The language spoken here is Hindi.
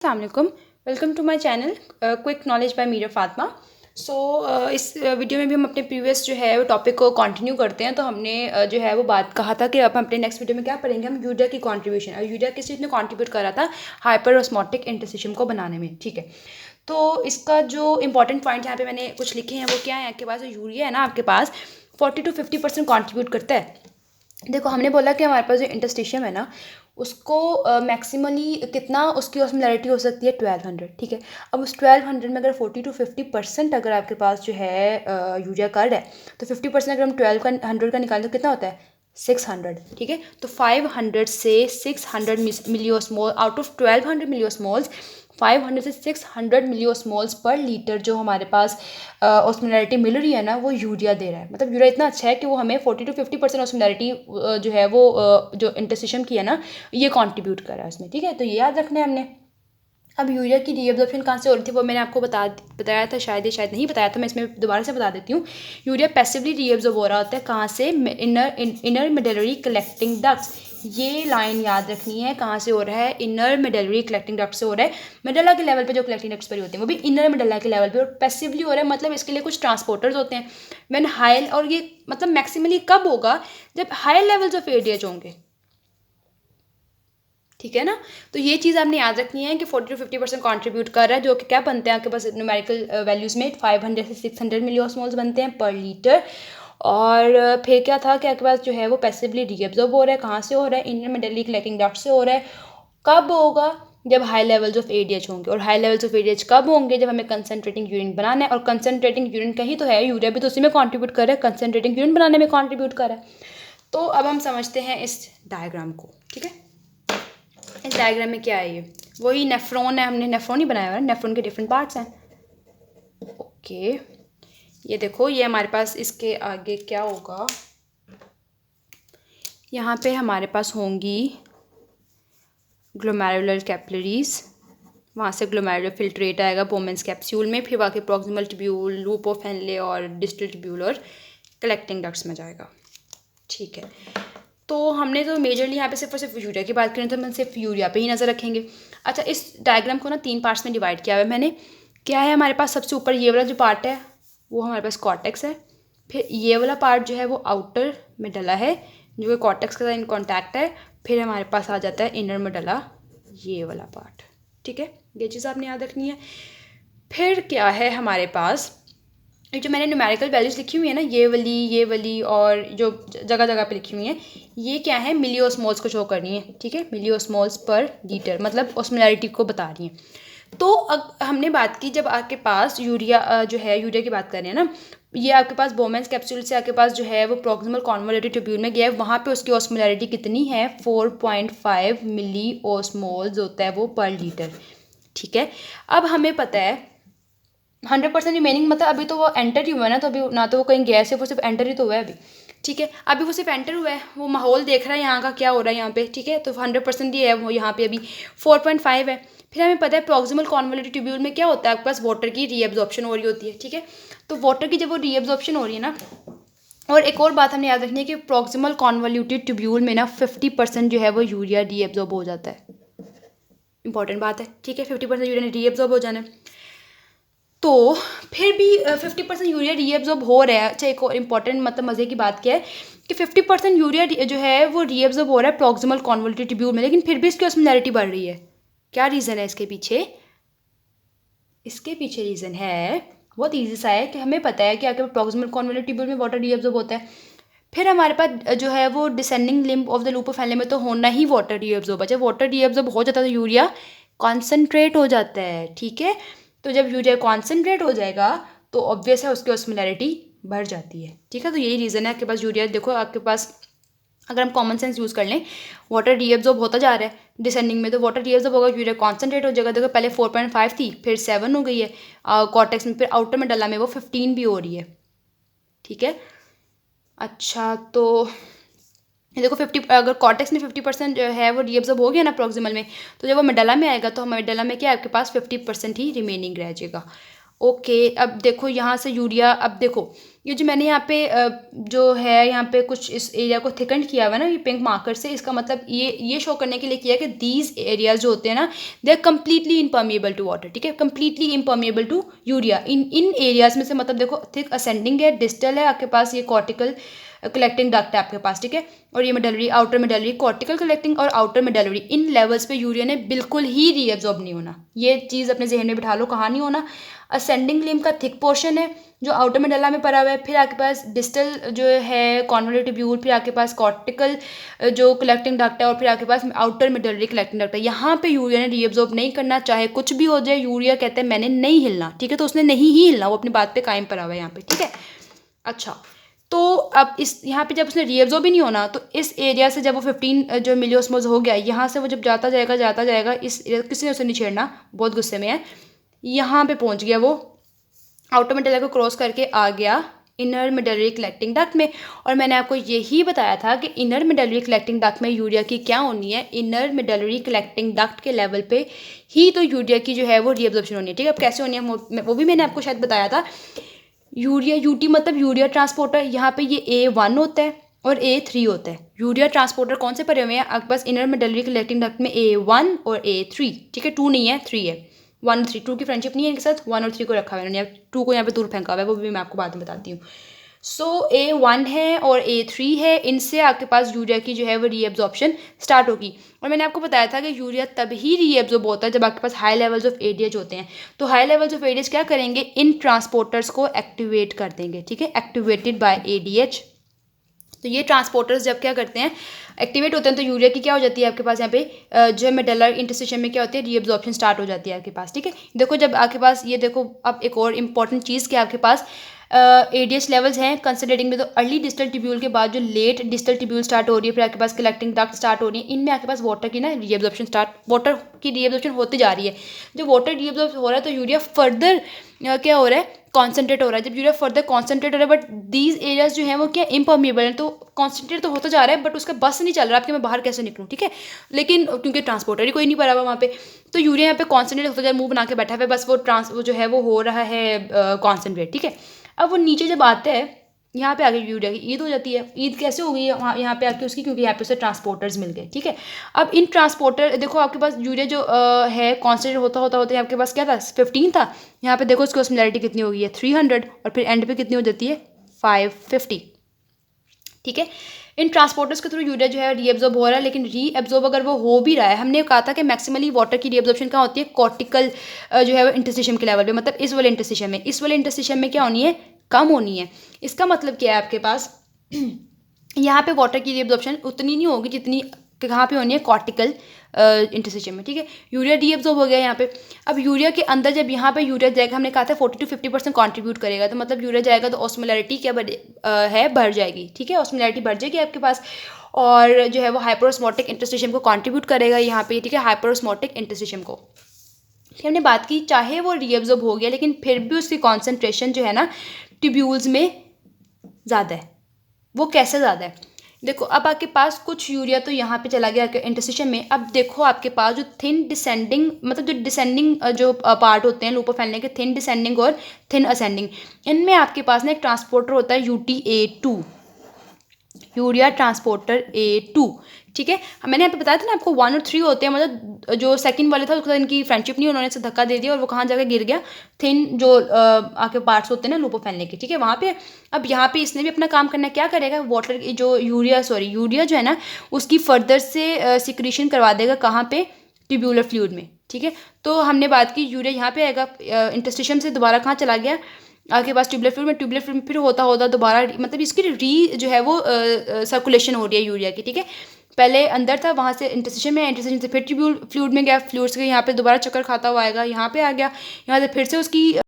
अस्सलाम welcome to my channel quick knowledge by Meera Fatima. इस वीडियो में भी हम अपने प्रीवियस जो है वो टॉपिक को कंटिन्यू करते हैं। तो हमने जो है वो बात कहा था कि अब हम अपने नेक्स्ट वीडियो में क्या पढ़ेंगे, हम यूरिया की कंट्रीब्यूशन और यूरिया किस चीज़ ने कंट्रीब्यूट करा था हाइपर ऑस्मोटिक इंटरसिस्टम को बनाने में। ठीक है, तो इसका जो इंपॉर्टेंट पॉइंट यहाँ पे मैंने कुछ लिखे हैं वो क्या है, आपके पास जो यूरिया है ना आपके पास 40 to 50% कॉन्ट्रीब्यूट करता है। देखो हमने बोला कि हमारे पास जो इंटरस्टिशियम है ना उसको मैक्सिमली कितना उसकी ऑस्मोलैरिटी हो सकती है 1200। ठीक है, अब उस 1200 में अगर 40 to 50% अगर आपके पास जो है यूरिया कार्ड है तो 50% अगर हम 1200 का निकालें तो कितना होता है 600। ठीक है, तो 500 से 600 मिलियोस्मोल आउट ऑफ 1200 मिलियोस्मोल्स 500 से 600 मिलियोस्मोल्स पर लीटर जो हमारे पास ऑस्मोलैरिटी मिल रही है ना वो यूरिया दे रहा है। मतलब यूरिया इतना अच्छा है कि वो हमें 40 to 50% ऑस्मोलैरिटी जो है वो जो इंटरसिस्टम की है ना ये कंट्रीब्यूट कर रहा है उसमें। ठीक है, तो ये याद रखना है हमने। अब यूरिया की रीअब्जॉर्प्शन कहाँ से हो रही थी वो मैंने आपको बताया था, शायद नहीं बताया था, मैं इसमें दोबारा से बता देती हूँ। यूरिया पैसिवली रीअब्जॉर्ब हो रहा होता है कहाँ से, इनर मेडलरी कलेक्टिंग डक्ट्स। ये लाइन याद रखनी है, कहाँ से हो रहा है, इनर मेडलरी कलेक्टिंग डक्ट से हो रहा है। मेडला के लेवल पे जो कलेक्टिंग डक्ट्स पड़ी होती हैं वो भी इनर मेडला के लेवल पे, और पैसिवली हो रहा है मतलब इसके लिए कुछ ट्रांसपोर्टर्स होते हैं। व्हेन हाई, और ये मतलब मैक्सिमली कब होगा जब हाई लेवल्स ऑफ एडीएच होंगे। ठीक है ना, तो ये चीज़ आपने याद रखनी है कि 40 to 50% कॉन्ट्रीब्यूट कर रहा है, जो कि क्या बनते हैं आपके पास न्यूमेरिकल वैल्यूज़ में 500 से 600 मिलियोस्मोल्स बनते हैं पर लीटर। और फिर क्या था कि आपके पास जो है वो पैसिवली रीअब्जॉर्ब हो रहा है, कहाँ से हो रहा है, इनर मेडली कलेक्टिंग डक्ट से हो रहा है। कब होगा, जब हाई लेवल्स ऑफ एडीएच होंगे। और हाई लेवल्स ऑफ एडीएच कब होंगे, जब हमें कंसनट्रेटिंग यूरिन बनाना है। और कंसनट्रेटिंग यूरिन का ही तो है, यूरिया भी तो उसी में कॉन्ट्रीब्यूट कर रहा है, कंसनट्रेटिंग यूरिन बनाने में कॉन्ट्रीब्यूट कर रहा है। तो अब हम समझते हैं इस डायग्राम को। ठीक है, इस डायग्राम में क्या है, ये वही नेफ्रॉन है, हमने नेफ्रॉन ही बनाया हुआ है, नेफ्रॉन के डिफरेंट पार्ट्स हैं। ओके, ये देखो ये हमारे पास इसके आगे क्या होगा, यहाँ पे हमारे पास होंगी ग्लोमेरुलर कैपिलरीज, वहाँ से ग्लोमेरुलर फिल्ट्रेट आएगा पोमेंस कैप्सूल में, फिर वहाँ के proximal tubule, loop of Henle और डिस्टल ट्यूब्यूल और कलेक्टिंग डक्ट्स में जाएगा। ठीक है, तो हमने तो मेजरली यहाँ पे सिर्फ और सिर्फ यूरिया की बात करें तो हम सिर्फ यूरिया पे ही नज़र रखेंगे। अच्छा, इस डायग्राम को ना 3 पार्ट्स में डिवाइड किया हुआ है मैंने। क्या है हमारे पास, सबसे ऊपर ये वाला जो पार्ट है वो हमारे पास कॉर्टेक्स है। फिर ये वाला पार्ट जो है वो आउटर मेडला है जो कि कॉर्टेक्स के साथ इन कॉन्टैक्ट है। फिर हमारे पास आ जाता है इनर मेडला, ये वाला पार्ट। ठीक है, ये चीज़ आपने याद रखनी है। फिर क्या है हमारे पास, ये जो मैंने न्यूमेरिकल वैल्यूज़ लिखी हुई है ना, ये वाली और जो जगह जगह पे लिखी हुई हैं, ये क्या है, मिलियोस्मोल्स को शो करनी है। ठीक है, मिलियोस्मोल्स पर लीटर मतलब ऑस्मोलैरिटी को बता रही हैं। तो अब हमने बात की, जब आपके पास यूरिया जो है, यूरिया की बात कर रहे हैं ना, ये आपके पास बोमेंस कैप्सूल से आपके पास जो है वो प्रॉक्सिमल कॉन्वोल्यूटेड ट्यूब्यूल में गया है, वहाँ पे उसकी ऑस्मोलैरिटी कितनी है 4.5 मिली ऑस्मोल्स होता है वो पर लीटर। ठीक है, अब हमें पता है 100% रिमेनिंग, मतलब अभी तो वो एंटर ही हुआ है ना, तो अभी ना तो वो कहीं गया है, वो सिर्फ एंटर ही तो हुआ है अभी। ठीक है, अभी वो सिर्फ एंटर हुआ है, वो माहौल देख रहा है यहाँ का क्या हो रहा है यहाँ पे। ठीक है, तो 100% ही है वो, यहाँ पे अभी 4.5 है। फिर हमें पता है प्रॉक्सिमल कॉन्वोल्यूटेड ट्यूब्यूल में क्या होता है, आपके पास वाटर की रीअब्जॉर्प्शन हो रही होती है। ठीक है, तो वाटर की जब वो रीअब्जॉर्प्शन हो रही है ना, और एक और बात हमने याद रखनी है कि प्रॉक्सिमल कॉन्वोल्यूटेड ट्यूब्यूल में ना 50% जो है वो यूरिया रीअब्जॉर्ब हो जाता है। इंपॉर्टेंट बात है। ठीक है, 50% यूरिया रीअब्जॉर्ब हो जाना है। तो फिर भी 50% यूरिया रीअब्जॉर्ब हो रहा है। अच्छा, एक और इम्पॉर्टेंट मतलब मज़े की बात क्या है कि 50% यूरिया जो है वो रीअब्जॉर्ब हो रहा है प्रॉक्सिमल कॉन्वोल्यूटेड ट्यूब्यूल में, लेकिन फिर भी इसकी ऑस्मोलैरिटी बढ़ रही है। क्या रीज़न है इसके पीछे, इसके पीछे रीज़न है बहुत ईजी सा है कि हमें पता है कि आपके प्रॉक्सिमल कॉन्वोल्यूटेड ट्यूब्यूल में वाटर रीअब्जॉर्ब होता है। फिर हमारे पास जो है वो descending limb of the loop of Henle में तो होना ही वाटर रीअब्जॉर्ब है। जब वाटर रीअब्जॉर्ब हो जाता है तो यूरिया कॉन्सनट्रेट हो जाता है। ठीक है, तो जब यूरिया कॉन्सनट्रेट हो जाएगा तो ऑब्वियस है उसकी ऑस्मोलैरिटी बढ़ जाती है। ठीक है, तो यही रीज़न है आपके पास यूरिया, देखो आपके पास अगर हम कॉमन सेंस यूज़ कर लें, वाटर रीअब्जॉर्ब होता जा रहा है डिसेंडिंग में, तो वाटर रीअब्जॉर्ब होगा, यूरिया कॉन्सनट्रेट हो जाएगा। देखो पहले 4.5 थी, फिर 7 हो गई है कॉर्टेक्स में, फिर आउटर में डला में वो 15 भी हो रही है। ठीक है, अच्छा तो ये देखो 50, अगर कॉर्टेक्स में 50% जो है वो रीअब्जॉर्ब हो गया ना प्रॉक्सिमल में, तो जब वो मेडला में आएगा तो मेडला में क्या आपके पास 50% ही रिमेनिंग रह जाएगा। ओके, अब देखो यहाँ से यूरिया, अब देखो ये जो मैंने यहाँ पे जो है यहाँ पे कुछ इस एरिया को थिकन किया हुआ है ना ये पिंक मार्कर से, इसका मतलब ये शो करने के लिए किया है कि दीज एरियाज जो होते हैं ना they are completely impermeable to water, ठीक है, कम्प्लीटली इम्पर्मिएबल टू यूरिया। इन एरियाज में से मतलब देखो थिक असेंडिंग है, डिस्टल है आपके पास, ये कॉर्टिकल कलेक्टिंग डक्ट है आपके पास, ठीक है, और ये medullary, outer medullary, cortical collecting और आउटर मेडलरी, इन लेवल्स पे यूरिया ने बिल्कुल ही रीएब्जॉर्ब नहीं होना। ये चीज़ अपने जहन में बिठा लो, कहाँ नहीं होना। असेंडिंग लिम्ब का थिक पोर्शन है जो आउटर मेडल्ला में पड़ा हुआ है, फिर आपके पास डिस्टल जो है कॉन्वोल्यूट ट्यूब्यूल, फिर आपके पास कॉर्टिकल जो कलेक्टिंग डक्ट है, और फिर आपके पास आउटर मेडलरी कलेक्टिंग डक्ट है। यहाँ पे यूरिया ने रीएब्जॉर्ब नहीं करना, चाहे कुछ भी हो जाए। यूरिया कहते हैं मैंने नहीं हिलना, ठीक है, तो उसने नहीं ही हिलना, वो अपनी बात पे कायम पड़ा हुआ है यहाँ पे, ठीक है। अच्छा, तो अब इस यहाँ पे जब उसने रीएब्जॉर्ब भी नहीं होना, तो इस एरिया से जब वो 15 जो मिलियोस्मोल्स हो गया, यहाँ से वो जब जाता जाएगा इस किसी ने उसे नहीं छेड़ना, बहुत गुस्से में है, यहाँ पे पहुँच गया वो, आउटर मेडल्ला को क्रॉस करके आ गया इनर मेडलरी कलेक्टिंग डक्ट में। और मैंने आपको यही बताया था कि इनर मेडलरी कलेक्टिंग डक्ट में यूरिया की क्या होनी है, इनर मेडलरी कलेक्टिंग डक्ट के लेवल पे ही तो यूरिया की जो है वो रीअब्जॉर्प्शन होनी है, ठीक है। अब कैसे होनी है वो भी मैंने आपको शायद बताया था। यूरिया यूटी मतलब यूरिया ट्रांसपोर्टर, यहाँ पे ये A1 होता है और A3 होता है। यूरिया ट्रांसपोर्टर कौन से पड़े हुए हैं आपके पास, इनर मेडलरी कलेक्टिंग डक्ट में A1 और A3, ठीक है, 2 नहीं है 3 है, 1 3, 2 की फ्रेंडशिप नहीं है इनके साथ, 1 और 3 को रखा हुआ है, 2 को यहाँ पे दूर फेंका हुआ है, वो भी मैं आपको बाद में बताती हूँ। सो A1 है और A3 है, इनसे आपके पास यूरिया की जो है वो रीएब्जॉर्प्शन स्टार्ट होगी। और मैंने आपको बताया था कि यूरिया तभी रीएब्जॉर्ब होता है जब आपके पास हाई लेवल्स ऑफ एडीएच होते हैं। तो हाई लेवल्स ऑफ एडीएच क्या करेंगे, इन ट्रांसपोर्टर्स को एक्टिवेट कर देंगे, ठीक है, एक्टिवेटेड बाय एडीएच। तो ये ट्रांसपोर्टर्स जब क्या करते हैं, एक्टिवेट होते हैं, तो यूरिया की क्या हो जाती है आपके पास यहाँ पे जो मेडुलर इंटरस्टिशियम में क्या होती है, रीअब्जॉर्प्शन स्टार्ट हो जाती है आपके पास, ठीक है। देखो जब आपके पास ये देखो, अब एक और इंपॉर्टेंट चीज़ क्या आपके पास एडीएच लेवल्स हैं कंसिडरिंग में, तो अर्ली डिस्टल ट्यूब्यूल के बाद जो लेट डिस्टल ट्यूब्यूल स्टार्ट हो रही है, फिर आपके पास कलेक्टिंग डक्ट स्टार्ट हो रही है, इनमें आपके पास वाटर की ना रीअब्जॉर्प्शन वाटर की रीअब्जॉर्प्शन होती जा रही है। जब वाटर रीअब्जॉर्ब हो रहा है तो यूरिया फर्दर क्या हो रहा है, कॉन्सेंट्रेट हो रहा है। जब यूरिया फर्दर कॉन्सेंट्रेट हो रहा है, बट दीज एरियाज जो हैं वो क्या इम्पर्मिएबल हैं, तो कॉन्सेंट्रेट तो होता जा रहा है बट उसका बस नहीं चल रहा आपके, मैं बाहर कैसे निकलूँ, ठीक है, लेकिन क्योंकि ट्रांसपोर्टर ही कोई नहीं पड़ा हुआ वहाँ पे, तो यूरिया यहाँ पे कॉन्सेंट्रेट होता जा रहा है, मुँह बना के बैठा हुआ है, बस वो जो है वो हो रहा है कॉन्सेंट्रेट, ठीक है। अब वो नीचे जब आता है, यहाँ पे आगे यूरिया की ईद हो जाती है। ईद कैसे हो गई वहाँ यहाँ पे आके उसकी, क्योंकि यहाँ पे उसे ट्रांसपोर्टर्स मिल गए, ठीक है। अब इन ट्रांसपोर्टर देखो आपके पास यूरिया जो है कॉन्सेंट्रेट होता आपके पास क्या था, 15 था, यहाँ पे देखो उसकी ऑस्मोलैरिटी कितनी हो गई है, 300, और फिर एंड पे कितनी हो जाती है, 550, ठीक है। इन ट्रांसपोर्टर्स के थ्रू यूरिया जो है रीअब्जॉर्ब हो रहा है, लेकिन रीअब्जॉर्ब अगर वो हो भी रहा है, हमने कहा था कि मैक्सिमली वाटर की रीअब्जॉर्प्शन कहाँ होती है, कॉर्टिकल जो है वो इंटरस्टिशियम के लेवल पे, मतलब इस वाले इंटरस्टिशियम में, इस वाले इंटरस्टिशियम में क्या होनी है, कम होनी है। इसका मतलब क्या है आपके पास यहाँ पे वाटर की रीअब्जॉर्प्शन उतनी नहीं होगी जितनी कहाँ पे होनी है, कॉर्टिकल इंटरस्टिशियम में, ठीक है। यूरिया रीअब्जॉर्ब हो गया यहाँ पे। अब यूरिया के अंदर जब यहाँ पे यूरिया जाएगा, हमने कहा था 40 to 50% कॉन्ट्रीब्यूट करेगा, तो मतलब यूरिया जाएगा तो ऑस्मोलैरिटी क्या बढ़ जाएगी, ठीक है, ऑस्मोलैरिटी बढ़ जाएगी आपके पास, और जो है वो हाइपरओस्मोटिक इंटरस्टिशियम को कॉन्ट्रीब्यूट करेगा यहाँ पे, ठीक है, हाइपरओस्मोटिक इंटरस्टिशियम को। हमने बात की चाहे वो रीअब्जॉर्ब हो गया, लेकिन फिर भी उसकी कॉन्सेंट्रेशन जो है ना ट्यूब्यूल्स में ज़्यादा है। वो कैसे ज़्यादा है, देखो अब आपके पास कुछ यूरिया तो यहाँ पे चला गया इंटरस्टिशियम में। अब देखो आपके पास जो थिन डिसेंडिंग, मतलब जो डिसेंडिंग जो पार्ट होते हैं लूपोफेनले के, थिन डिसेंडिंग और थिन असेंडिंग, इनमें आपके पास ना एक ट्रांसपोर्टर होता है UTA2, यूरिया ट्रांसपोर्टर A2, ठीक है। मैंने यहाँ पे बताया था ना आपको 1 और 3 होते हैं, मतलब जो सेकंड वाले था उसका इनकी फ्रेंडशिप नहीं, उन्होंने इसे धक्का दे दिया और वो कहाँ जाकर गिर गया, थिन जो आपके पार्ट्स होते हैं ना लूपोफेनले के, ठीक है, वहाँ पे। अब यहाँ पे इसने भी अपना काम करना है, क्या करेगा, वाटर जो यूरिया जो है ना उसकी फर्दर से सिक्रीशन करवा देगा, कहाँ पे, ट्यूब्यूलर फ्लूइड में, ठीक है। तो हमने बात की यूरिया यहाँ पे आएगा, इंटरस्टिशियम से दोबारा कहाँ चला गया आपके पास, ट्यूबुलर फ्लूइड में फिर होता दोबारा, मतलब इसकी जो है वो सर्कुलेशन हो रही है यूरिया की, ठीक है। पहले अंदर था, वहाँ से इंटरस्टिशियम में, इंटरस्टिशियम से फिर ट्यूब्यूल फ्लूइड में गया, फ्लूइड से यहाँ पे दोबारा चक्कर खाता हुआ आएगा, यहाँ पे आ गया, यहाँ से फिर से उसकी